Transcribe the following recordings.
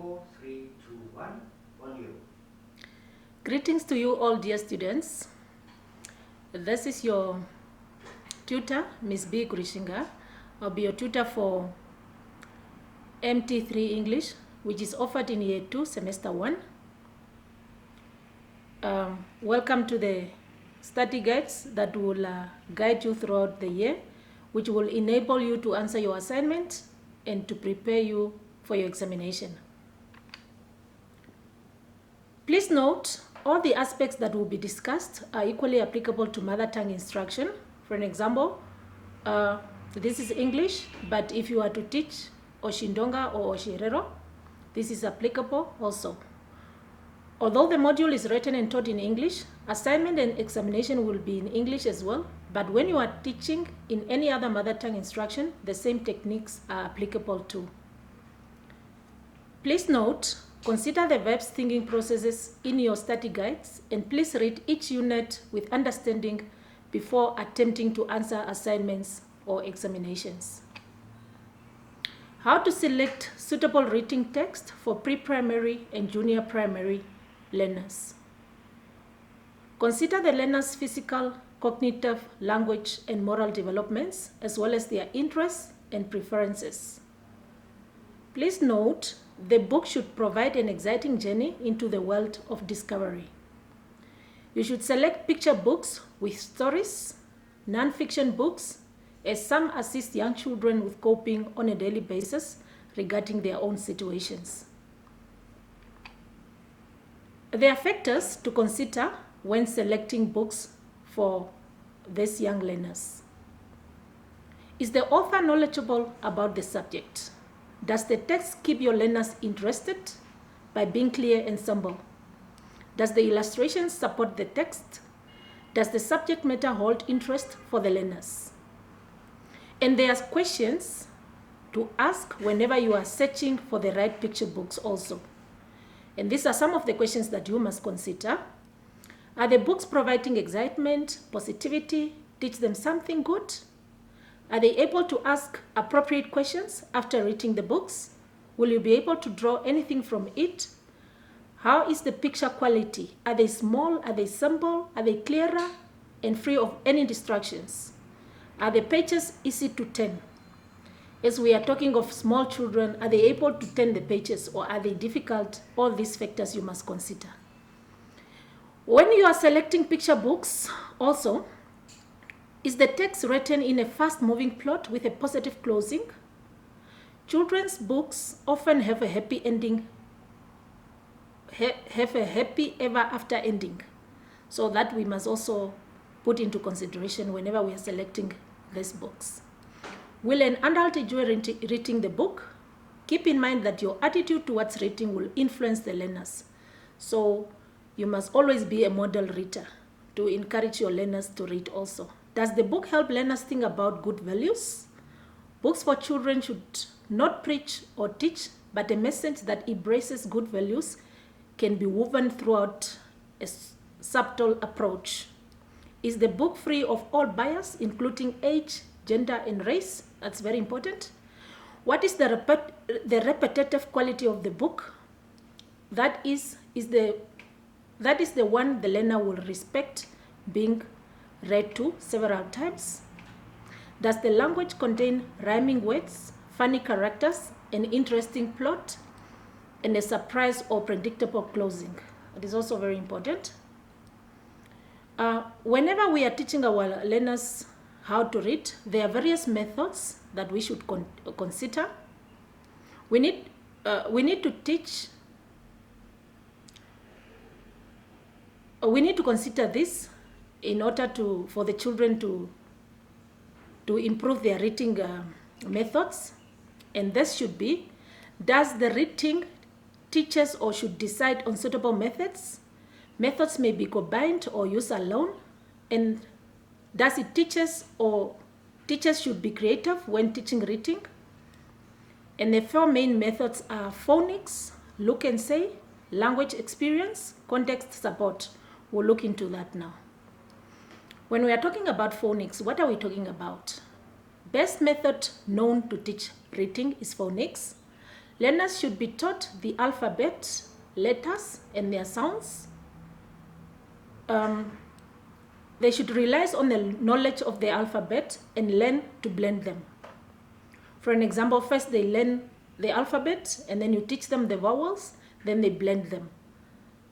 4, 3, 2, 1, on you. Greetings to you all, dear students. This is your tutor, Ms. B. Grishinga. I'll be your tutor for MT3 English, which is offered in Year 2, Semester 1. Welcome to the study guides that will guide you throughout the year, which will enable you to answer your assignment and to prepare you for your examination. Please note, all the aspects that will be discussed are equally applicable to mother tongue instruction. For an example, this is English, but if you are to teach Oshindonga or Oshirero, this is applicable also. Although the module is written and taught in English, assignment and examination will be in English as well, but when you are teaching in any other mother tongue instruction, the same techniques are applicable too. Please note, consider the verbs thinking processes in your study guides, and please read each unit with understanding before attempting to answer assignments or examinations. How to select suitable reading text for pre-primary and junior primary learners. Consider the learners' physical, cognitive, language, and moral developments, as well as their interests and preferences. Please note, the book should provide an exciting journey into the world of discovery. You should select picture books with stories, non-fiction books, as some assist young children with coping on a daily basis regarding their own situations. There are factors to consider when selecting books for these young learners. Is the author knowledgeable about the subject? Does the text keep your learners interested by being clear and simple? Does the illustrations support the text? Does the subject matter hold interest for the learners? And there are questions to ask whenever you are searching for the right picture books also. And these are some of the questions that you must consider. Are the books providing excitement, positivity, teach them something good? Are they able to ask appropriate questions after reading the books? Will you be able to draw anything from it? How is the picture quality? Are they small? Are they simple? Are they clearer and free of any distractions? Are the pages easy to turn? As we are talking of small children, are they able to turn the pages or are they difficult? All these factors you must consider. When you are selecting picture books, also, is the text written in a fast-moving plot with a positive closing? Children's books often have a happy ending, have a happy ever after ending. So that we must also put into consideration whenever we are selecting these books. Will an adult enjoy reading the book? Keep in mind that your attitude towards reading will influence the learners. So you must always be a model reader to encourage your learners to read also. Does the book help learners think about good values? Books for children should not preach or teach, but a message that embraces good values can be woven throughout a subtle approach. Is the book free of all bias, including age, gender, and race? That's very important. What is the repetitive quality of the book? That is the one the learner will respect being read to several times. Does the language contain rhyming words, funny characters, an interesting plot, and a surprise or predictable closing? That is also very important. Whenever we are teaching our learners how to read, there are various methods that we should consider. We need to consider this in order for the children to improve their reading methods. And this should be, does the reading teachers or should decide on suitable methods? Methods may be combined or used alone. And does it teachers should be creative when teaching reading? And the four main methods are phonics, look and say, language experience, context support. We'll look into that now. When we are talking about phonics, what are we talking about? Best method known to teach reading is phonics. Learners should be taught the alphabet, letters, and their sounds. They should rely on the knowledge of the alphabet and learn to blend them. For an example, first they learn the alphabet and then you teach them the vowels, then they blend them.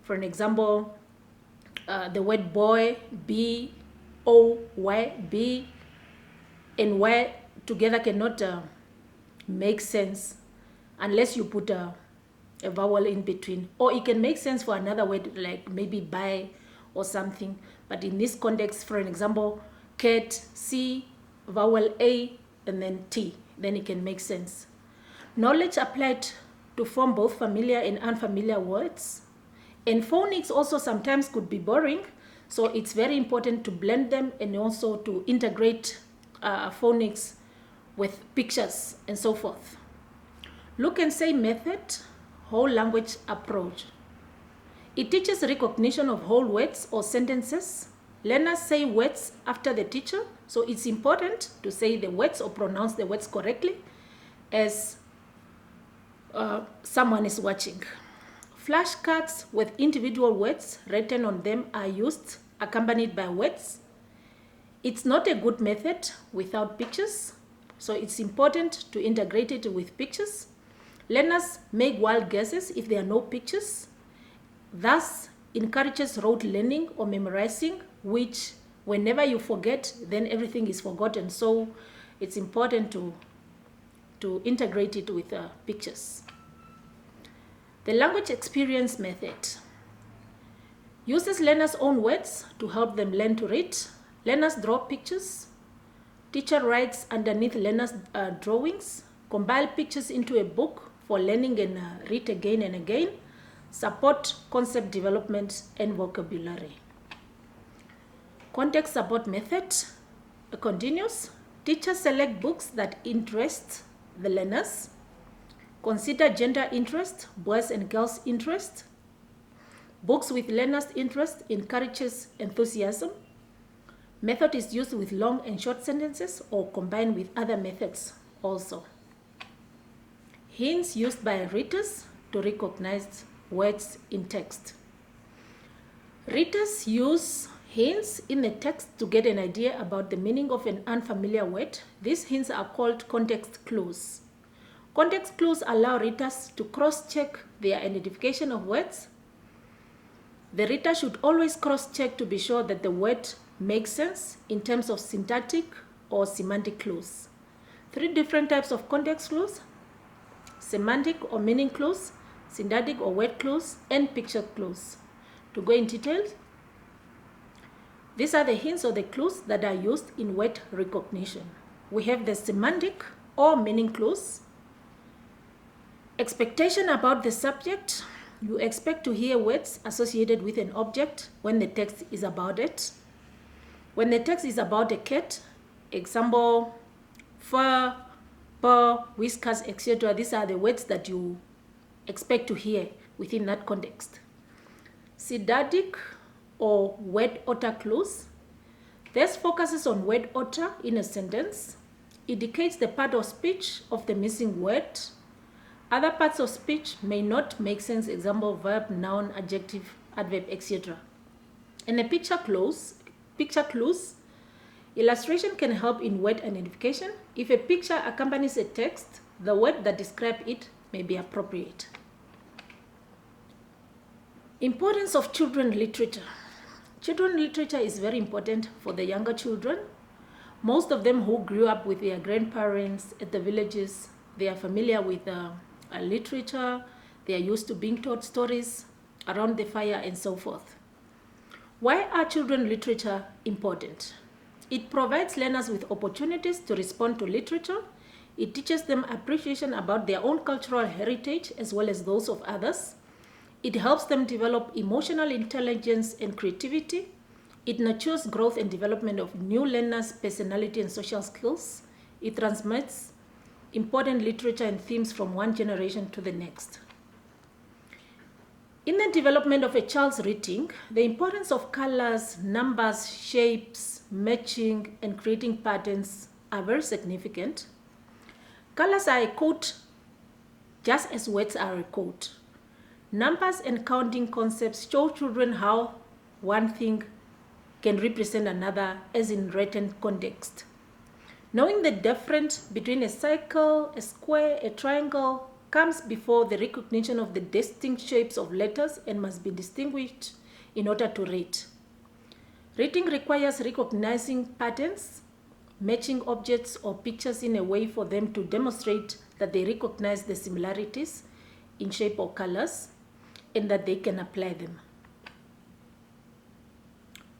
For an example, the word boy, B, O, Y, B, and Y together cannot make sense unless you put a vowel in between. Or it can make sense for another word like maybe by or something. But in this context, for an example, cat, C, vowel A, and then T. Then it can make sense. Knowledge applied to form both familiar and unfamiliar words. And phonics also sometimes could be boring. So it's very important to blend them and also to integrate phonics with pictures and so forth. Look and say method, whole language approach. It teaches recognition of whole words or sentences. Learners say words after the teacher, so it's important to say the words or pronounce the words correctly as someone is watching. Flashcards with individual words written on them are used, accompanied by words. It's not a good method without pictures, so it's important to integrate it with pictures. Learners make wild guesses if there are no pictures. Thus, encourages rote learning or memorizing, which whenever you forget, then everything is forgotten. So it's important to integrate it with pictures. The language experience method uses learners' own words to help them learn to read. Learners draw pictures. Teacher writes underneath learners' drawings. Compile pictures into a book for learning and read again and again. Support concept development and vocabulary. Context support method continues. Teachers select books that interest the learners. Consider gender interest, boys and girls interest. Books with learners' interest encourages enthusiasm. Method is used with long and short sentences or combined with other methods also. Hints used by readers to recognize words in text. Readers use hints in the text to get an idea about the meaning of an unfamiliar word. These hints are called context clues. Context clues allow readers to cross-check their identification of words. The reader should always cross-check to be sure that the word makes sense in terms of syntactic or semantic clues. 3 different types of context clues: semantic or meaning clues, syntactic or word clues, and picture clues. To go in detail, these are the hints or the clues that are used in word recognition. We have the semantic or meaning clues. Expectation about the subject. You expect to hear words associated with an object when the text is about it. When the text is about a cat, example, fur, paw, whiskers, etc. These are the words that you expect to hear within that context. Syntactic or word order clues. This focuses on word order in a sentence. Indicates the part of speech of the missing word. Other parts of speech may not make sense, example, verb, noun, adjective, adverb, etc. And the picture clues. Illustration can help in word identification. If a picture accompanies a text, the word that describes it may be appropriate. Importance of children literature. Children literature is very important for the younger children. Most of them who grew up with their grandparents at the villages, they are familiar with literature, they are used to being taught stories around the fire and so forth. Why are children literature important? It provides learners with opportunities to respond to literature. It teaches them appreciation about their own cultural heritage as well as those of others. It helps them develop emotional intelligence and creativity. It nurtures growth and development of new learners' personality and social skills. It transmits important literature and themes from one generation to the next. In the development of a child's reading, the importance of colors, numbers, shapes, matching, and creating patterns are very significant. Colors are a code just as words are a code. Numbers and counting concepts show children how one thing can represent another as in written context. Knowing the difference between a circle, a square, a triangle comes before the recognition of the distinct shapes of letters and must be distinguished in order to read. Reading requires recognizing patterns, matching objects or pictures in a way for them to demonstrate that they recognize the similarities in shape or colors and that they can apply them.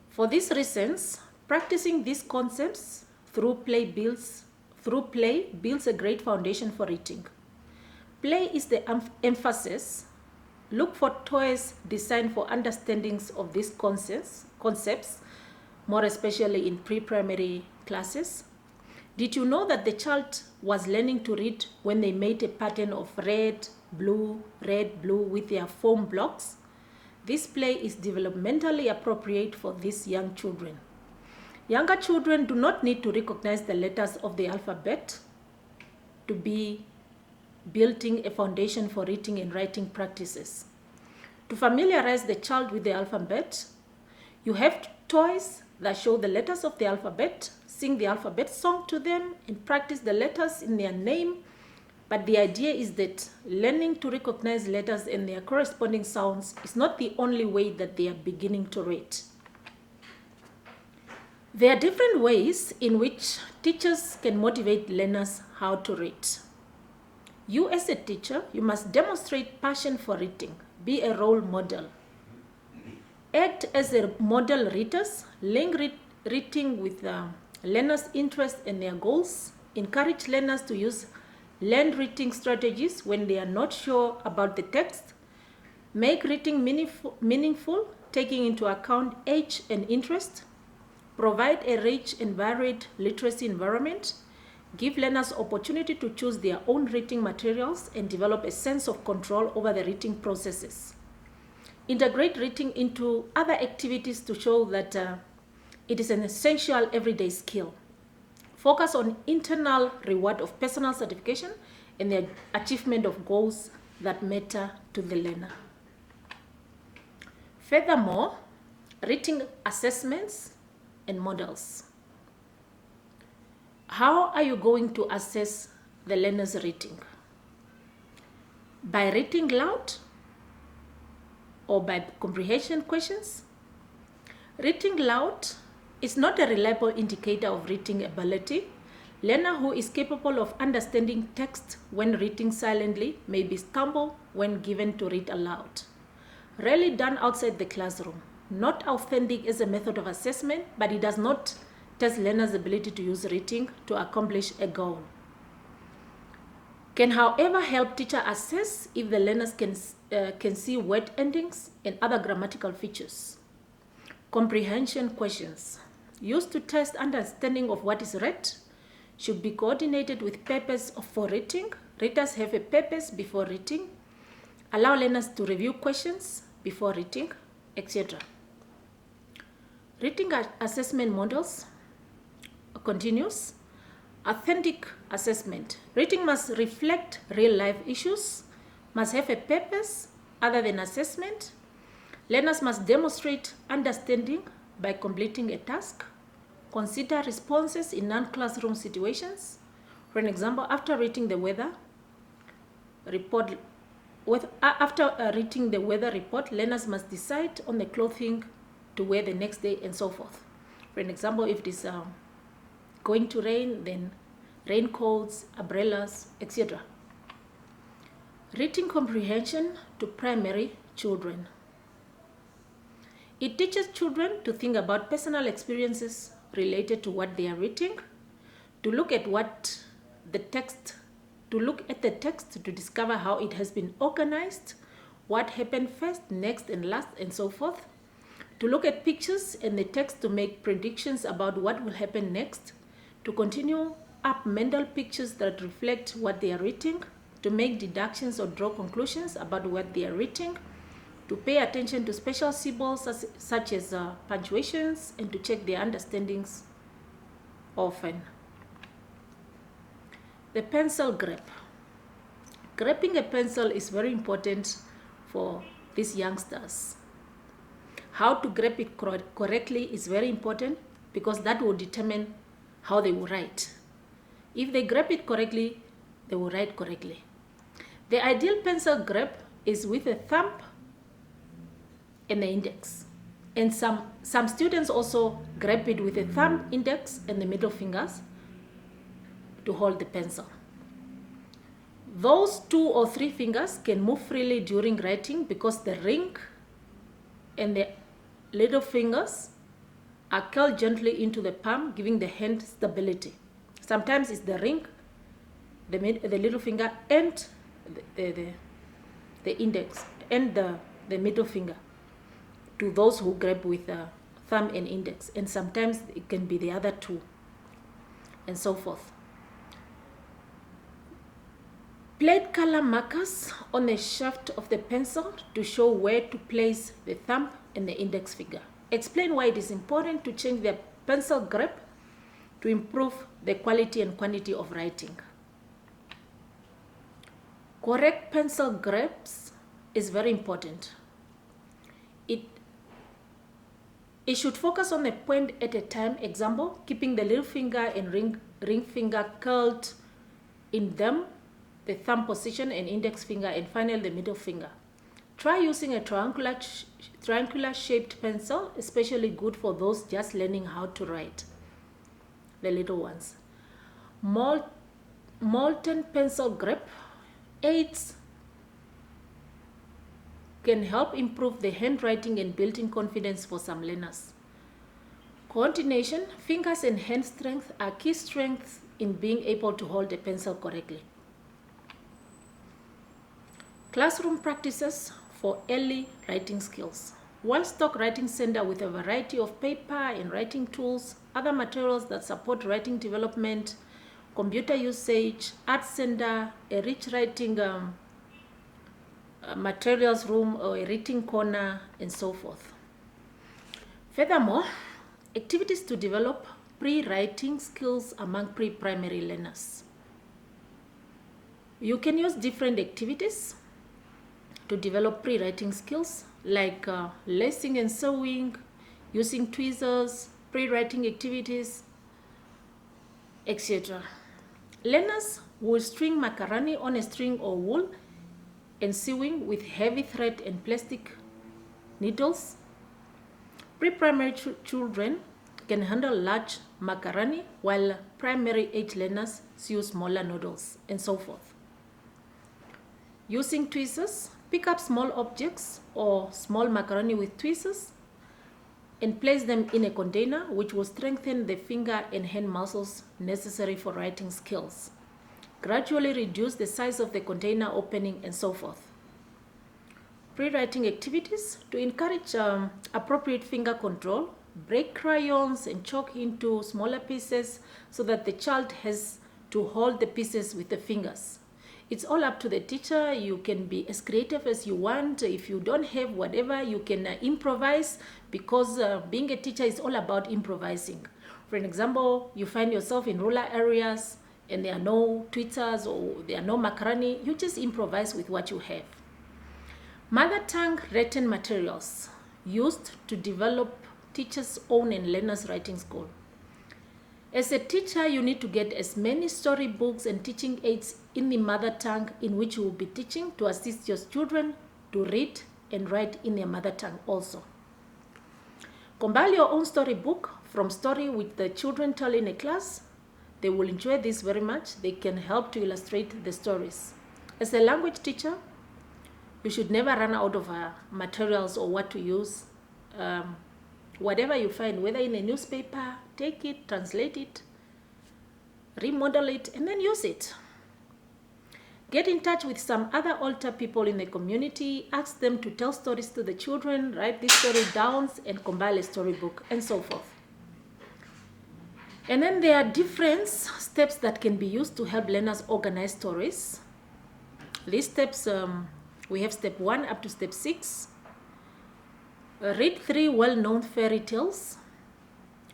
For these reasons, practicing these concepts through play builds a great foundation for reading. Play is the emphasis. Look for toys designed for understandings of these concepts, more especially in pre-primary classes. Did you know that the child was learning to read when they made a pattern of red, blue with their foam blocks? This play is developmentally appropriate for these young children. Younger children do not need to recognize the letters of the alphabet to be building a foundation for reading and writing practices. To familiarize the child with the alphabet, you have toys that show the letters of the alphabet, sing the alphabet song to them, and practice the letters in their name. But the idea is that learning to recognize letters and their corresponding sounds is not the only way that they are beginning to read. There are different ways in which teachers can motivate learners how to read. You as a teacher, you must demonstrate passion for reading. Be a role model. Act as a model readers. Link reading with learners' interests and their goals. Encourage learners to use learned reading strategies when they are not sure about the text. Make reading meaningful, taking into account age and interest. Provide a rich and varied literacy environment. Give learners opportunity to choose their own reading materials and develop a sense of control over the reading processes. Integrate reading into other activities to show that it is an essential everyday skill. Focus on internal reward of personal certification and the achievement of goals that matter to the learner. Furthermore, reading assessments and models. How are you going to assess the learner's reading? By reading loud or by comprehension questions? Reading loud is not a reliable indicator of reading ability. Learner who is capable of understanding text when reading silently may be stumbled when given to read aloud. Rarely done outside the classroom. Not authentic as a method of assessment, but it does not test learners' ability to use reading to accomplish a goal. Can, however, help teacher assess if the learners can see word endings and other grammatical features. Comprehension questions used to test understanding of what is read should be coordinated with purpose for reading. Readers have a purpose before reading. Allow learners to review questions before reading, etc. Reading assessment models continues. Authentic assessment. Reading must reflect real-life issues, must have a purpose other than assessment. Learners must demonstrate understanding by completing a task. Consider responses in non-classroom situations. For an example, after reading the weather report, learners must decide on the clothing to wear the next day and so forth. For an example, if it is going to rain, then raincoats, umbrellas, etc. Reading comprehension to primary children. It teaches children to think about personal experiences related to what they are reading, to look at the text to discover how it has been organized, what happened first, next, and last, and so forth, to look at pictures and the text to make predictions about what will happen next, to continue up mental pictures that reflect what they are reading, to make deductions or draw conclusions about what they are reading, to pay attention to special symbols such as punctuations, and to check their understandings often. The pencil grip. Gripping a pencil is very important for these youngsters. How to grip it correctly is very important because that will determine how they will write. If they grip it correctly, they will write correctly. The ideal pencil grip is with a thumb and the index. And some students also grip it with a thumb, index, and the middle fingers to hold the pencil. Those 2 or 3 fingers can move freely during writing because the ring and the little fingers are curled gently into the palm, giving the hand stability. Sometimes it's the ring, the little finger, and the index, and the middle finger to those who grab with thumb and index. And sometimes it can be the other 2, and so forth. Place color markers on the shaft of the pencil to show where to place the thumb and the index finger. Explain why it is important to change the pencil grip to improve the quality and quantity of writing. Correct pencil grips is very important. It should focus on a point at a time. Example, keeping the little finger and ring finger curled in them, the thumb position and index finger, and finally the middle finger. Try using a triangular shaped pencil, especially good for those just learning how to write, the little ones. Molten pencil grip aids can help improve the handwriting and built-in confidence for some learners. Coordination, fingers and hand strength are key strengths in being able to hold a pencil correctly. Classroom practices for early writing skills. One-stop writing center with a variety of paper and writing tools, other materials that support writing development, computer usage, art center, a rich writing materials room or a reading corner, and so forth. Furthermore, activities to develop pre-writing skills among pre-primary learners. You can use different activities to develop pre-writing skills like lacing and sewing, using tweezers, pre-writing activities, etc. Learners will string macaroni on a string or wool and sewing with heavy thread and plastic needles. Pre-primary children can handle large macaroni while primary age learners sew smaller noodles, and so forth. Using tweezers, pick up small objects or small macaroni with tweezers and place them in a container, which will strengthen the finger and hand muscles necessary for writing skills. Gradually reduce the size of the container opening, and so forth. Pre-writing activities to encourage appropriate finger control. Break crayons and chalk into smaller pieces so that the child has to hold the pieces with the fingers. It's all up to the teacher. You can be as creative as you want. If you don't have whatever, you can improvise, because being a teacher is all about improvising. For example, you find yourself in rural areas and there are no tweezers or there are no macaroni, you just improvise with what you have. Mother tongue written materials used to develop teachers' own and learners' writing skill. As a teacher, you need to get as many storybooks and teaching aids in the mother tongue in which you will be teaching to assist your children to read and write in their mother tongue also. Compile your own storybook from story which the children tell in a class. They will enjoy this very much. They can help to illustrate the stories. As a language teacher, you should never run out of materials or what to use. Whatever you find, whether in a newspaper, take it, translate it, remodel it, and then use it. Get in touch with some other altar people in the community, ask them to tell stories to the children, write this story down, and compile a storybook, and so forth. And then there are different steps that can be used to help learners organize stories. These steps, we have step 1 up to step 6. Read 3 well-known fairy tales.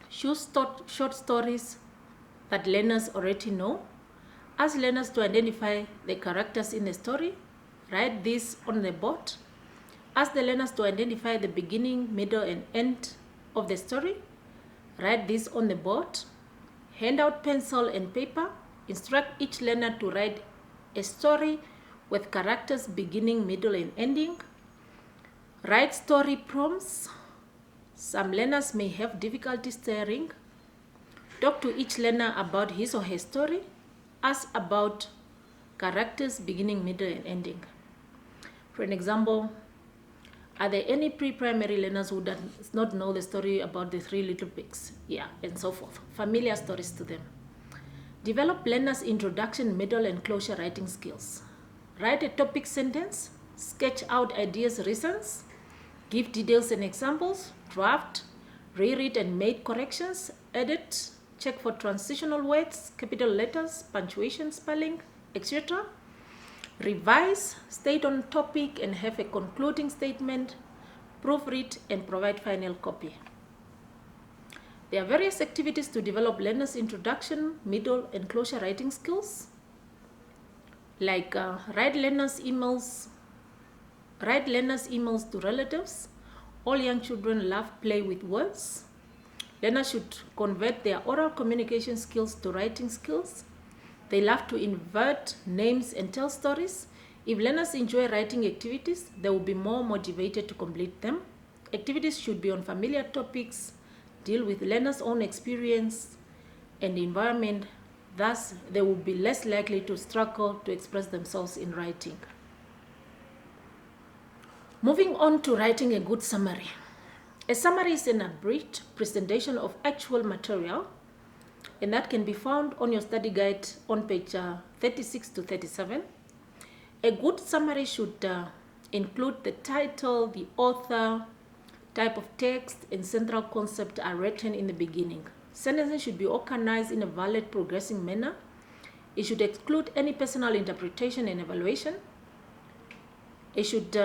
Choose short stories that learners already know. Ask learners to identify the characters in a story. Write this on the board. Ask the learners to identify the beginning, middle, and end of the story. Write this on the board. Hand out pencil and paper. Instruct each learner to write a story with characters beginning, middle, and ending. Write story prompts. Some learners may have difficulty steering. Talk to each learner about his or her story. Ask about characters beginning, middle, and ending. For an example, are there any pre-primary learners who does not know the story about the three little pigs? Yeah, and so forth. Familiar stories to them. Develop learners' introduction, middle, and closure writing skills. Write a topic sentence. Sketch out ideas, reasons. Give details and examples. Draft, reread and make corrections. Edit, check for transitional words, capital letters, punctuation, spelling, etc. Revise, state on topic and have a concluding statement. Proofread and provide final copy. There are various activities to develop learners' introduction, middle, and closure writing skills, like write learners' emails to relatives. All young children love play with words. Learners should convert their oral communication skills to writing skills. They love to invert names and tell stories. If learners enjoy writing activities, they will be more motivated to complete them. Activities should be on familiar topics, deal with learners' own experience and environment. Thus, they will be less likely to struggle to express themselves in writing. Moving on to writing a good summary. A summary is an abridged presentation of actual material, and that can be found on your study guide on page 36 to 37. A good summary should include the title, the author, type of text, and central concept are written in the beginning. Sentences should be organized in a valid, progressing manner. It should exclude any personal interpretation and evaluation. It should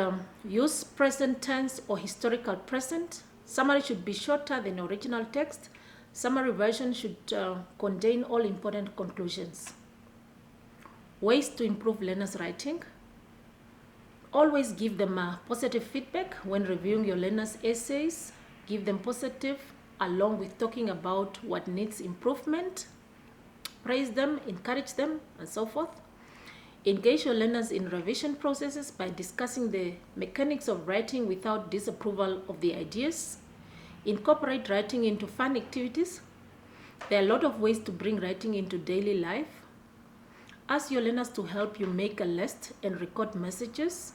use present tense or historical present. Summary should be shorter than original text. Summary version should contain all important conclusions. Ways to improve learners' writing. Always give them positive feedback when reviewing your learners' essays. Give them positive along with talking about what needs improvement. Praise them, encourage them, and so forth. Engage your learners in revision processes by discussing the mechanics of writing without disapproval of the ideas. Incorporate writing into fun activities. There are a lot of ways to bring writing into daily life. Ask your learners to help you make a list and record messages.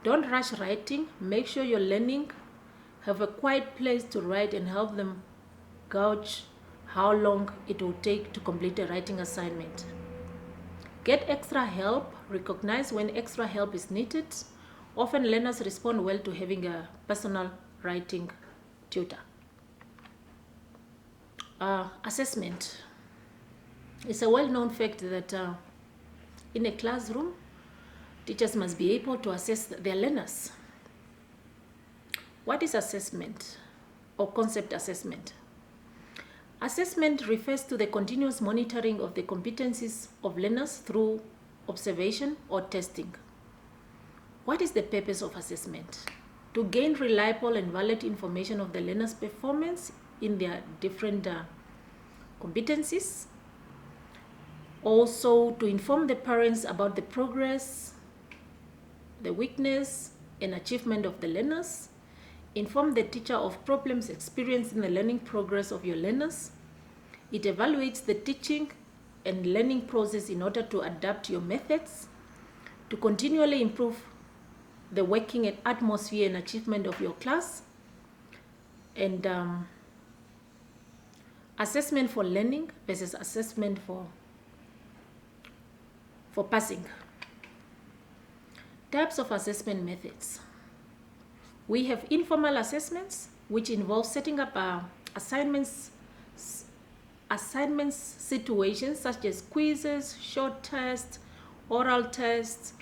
Don't rush writing. Make sure you're learning. Have a quiet place to write and help them gauge how long it will take to complete a writing assignment. Get extra help. Recognize when extra help is needed. Often learners respond well to having a personal writing tutor. Assessment. It's a well-known fact that in a classroom, teachers must be able to assess their learners. What is assessment or concept assessment? Assessment refers to the continuous monitoring of the competencies of learners through observation or testing. What is the purpose of assessment? To gain reliable and valid information of the learner's performance in their different competencies. Also, to inform the parents about the progress, the weakness, and achievement of the learners. Inform the teacher of problems experienced in the learning progress of your learners. It evaluates the teaching and learning process in order to adapt your methods, to continually improve the working and atmosphere and achievement of your class. And assessment for learning versus assessment for passing. Types of assessment methods. We have informal assessments, which involve setting up assignments situations such as quizzes, short tests, oral tests,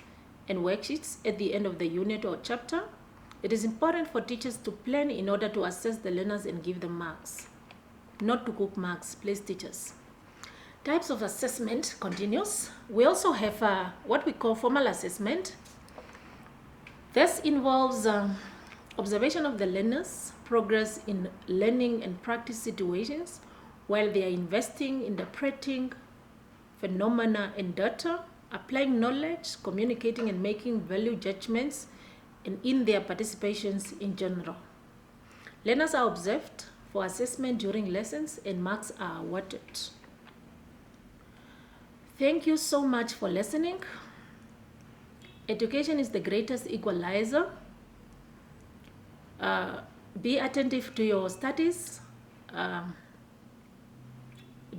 and worksheets at the end of the unit or chapter. It is important for teachers to plan in order to assess the learners and give them marks. Not to cook marks, please teachers. Types of assessment continues. We also have what we call formal assessment. This involves observation of the learners' progress in learning and practice situations while they are investing, interpreting phenomena and data, applying knowledge, communicating and making value judgments, and in their participations in general. Learners are observed for assessment during lessons and marks are awarded. Thank you so much for listening. Education is the greatest equalizer. Be attentive to your studies.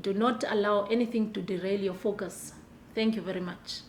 Do not allow anything to derail your focus. Thank you very much.